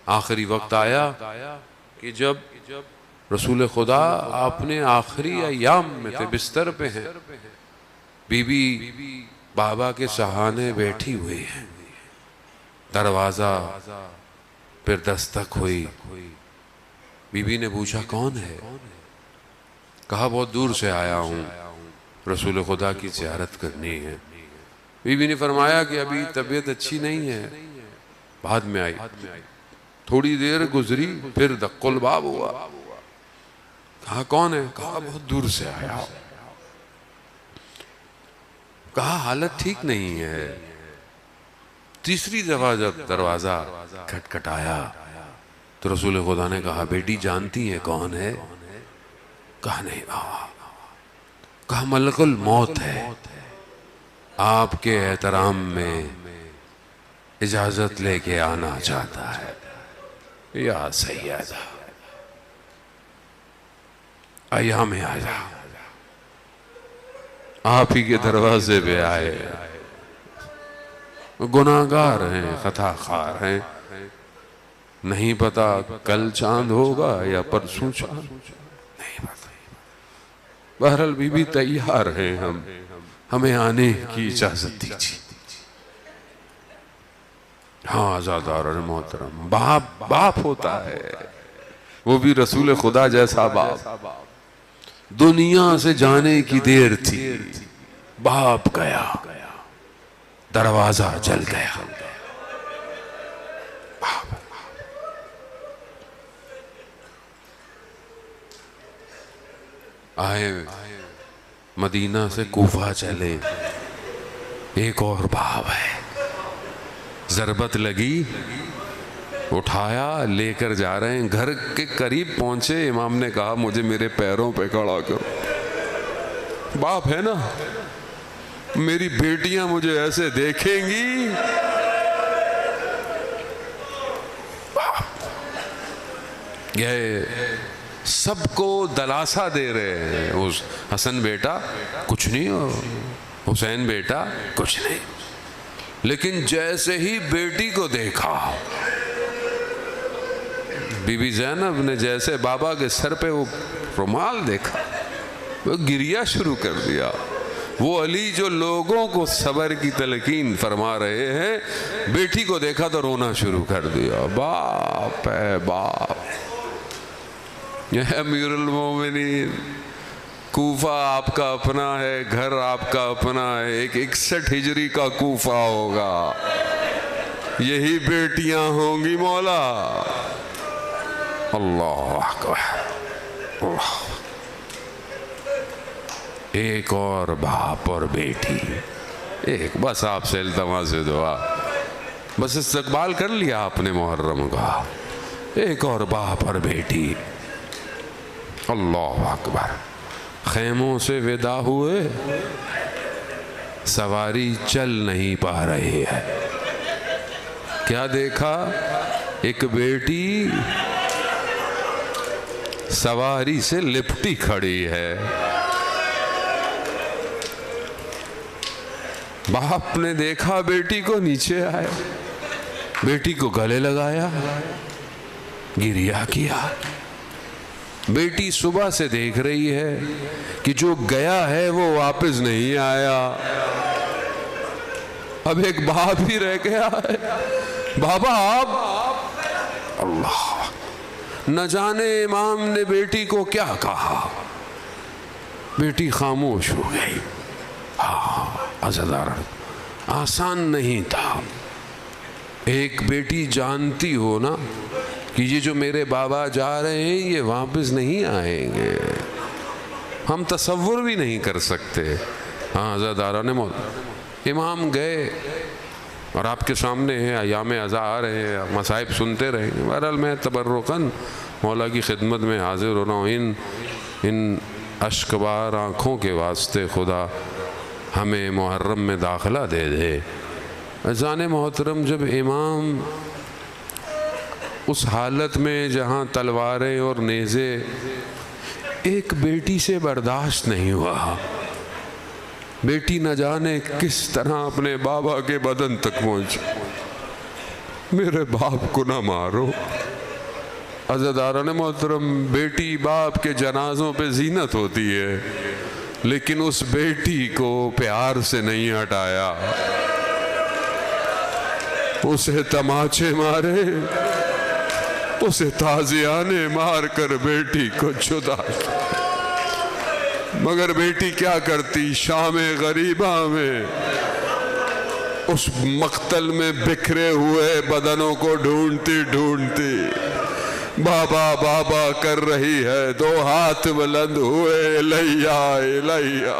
آخری وقت آیا کہ جب رسول خدا اپنے آخری ایام میں تھے، بستر پہ ہیں، بی بی بابا کے سہانے بیٹھی ہوئی ہیں، دروازہ پھر دستک ہوئی، بی بی نے پوچھا کون ہے؟ کہا بہت دور سے آیا ہوں، رسول خدا کی زیارت کرنی ہے۔ بی بی نے فرمایا کہ ابھی طبیعت اچھی نہیں ہے، بعد میں آئی۔ تھوڑی دیر گزری، پھر دق الباب ہوا، کہا کون ہے؟ کہا بہت دور سے آیا۔ کہا حالت ٹھیک نہیں ہے۔ تیسری دفعہ جب دروازہ کھٹکھٹایا تو رسول خدا نے کہا بیٹی جانتی ہے کون ہے؟ کہا نہیں بابا۔ کہا ملک الموت ہے، آپ کے احترام میں اجازت لے کے آنا چاہتا ہے۔ یا سیدہ ایام آجا، آپ ہی کے دروازے پہ آئے، گناہگار ہیں، خطا خار ہیں، نہیں پتا کل چاند ہوگا یا پرسوں چاند، نہیں پتا۔ بہرحال بی بی تیار ہیں، ہمیں آنے کی اجازت دیجیے۔ ہاں عزادار محترم، باپ ہوتا ہے، وہ بھی رسول خدا جیسا باپ۔ دنیا سے جانے کی دیر تھی، باپ گیا، دروازہ جل گیا۔ آئے مدینہ سے کوفہ چلے، ایک اور باب ہے، ضربت لگی، اٹھایا، لے کر جا رہے ہیں، گھر کے قریب پہنچے، امام نے کہا مجھے میرے پیروں پہ کھڑا کرو۔ باپ ہے نا، میری بیٹیاں مجھے ایسے دیکھیں گی، یہ سب کو دلاسا دے رہے ہیں، اس حسن بیٹا کچھ نہیں ہو، حسین بیٹا کچھ نہیں، لیکن جیسے ہی بیٹی کو دیکھا، بی بی زینب نے جیسے بابا کے سر پہ وہ رومال دیکھا، وہ گریہ شروع کر دیا۔ وہ علی جو لوگوں کو صبر کی تلقین فرما رہے ہیں، بیٹی کو دیکھا تو رونا شروع کر دیا۔ باپ ہے باپ، یہ امیر المومنین، کوفہ آپ کا اپنا ہے، گھر آپ کا اپنا ہے، ایک 61 ہجری کا کوفہ ہوگا، یہی بیٹیاں ہوں گی مولا۔ اللہ اکبر، اللہ۔ ایک اور باپ اور بیٹی، ایک بس آپ سے التماس دعا، بس استقبال کر لیا آپ نے محرم کا، ایک اور باپ اور بیٹی۔ اللہ اکبر۔ خیموں سے ودا ہوئے، سواری چل نہیں پا رہی ہے، کیا دیکھا؟ ایک بیٹی سواری سے لپٹی کھڑی ہے۔ باپ نے دیکھا بیٹی کو، نیچے آئے، بیٹی کو گلے لگایا، گریہ کیا۔ بیٹی صبح سے دیکھ رہی ہے کہ جو گیا ہے وہ واپس نہیں آیا، اب ایک باپ ہی رہ گیا ہے۔ بابا آپ، اللہ، نہ جانے امام نے بیٹی کو کیا کہا، بیٹی خاموش ہو گئی۔ عزادار، آسان نہیں تھا۔ ایک بیٹی جانتی ہو نا کہ یہ جو میرے بابا جا رہے ہیں یہ واپس نہیں آئیں گے، ہم تصور بھی نہیں کر سکتے۔ ہاں عزاداران موت، امام گئے اور آپ کے سامنے ہیں، ایام عزا آ رہے ہیں، مصائب سنتے رہیں گے۔ بہرحال میں تبرکاً مولا کی خدمت میں حاضر ہو رہا ہوں، ان اشکبار آنکھوں کے واسطے خدا ہمیں محرم میں داخلہ دے دے۔ عزیزان محترم، جب امام اس حالت میں جہاں تلواریں اور نیزے، ایک بیٹی سے برداشت نہیں ہوا، بیٹی نہ جانے کس طرح اپنے بابا کے بدن تک پہنچ، میرے باپ کو نہ مارو۔ عزیزداران محترم، بیٹی باپ کے جنازوں پہ زینت ہوتی ہے، لیکن اس بیٹی کو پیار سے نہیں ہٹایا، اسے تماچے مارے، اسے تازیانے مار کر بیٹی کو جدا کیا۔ مگر بیٹی کیا کرتی؟ شام غریبہ میں اس مقتل میں بکھرے ہوئے بدنوں کو ڈھونڈتی ڈھونڈتی بابا بابا کر رہی ہے، دو ہاتھ بلند ہوئے، الیہ الیہ۔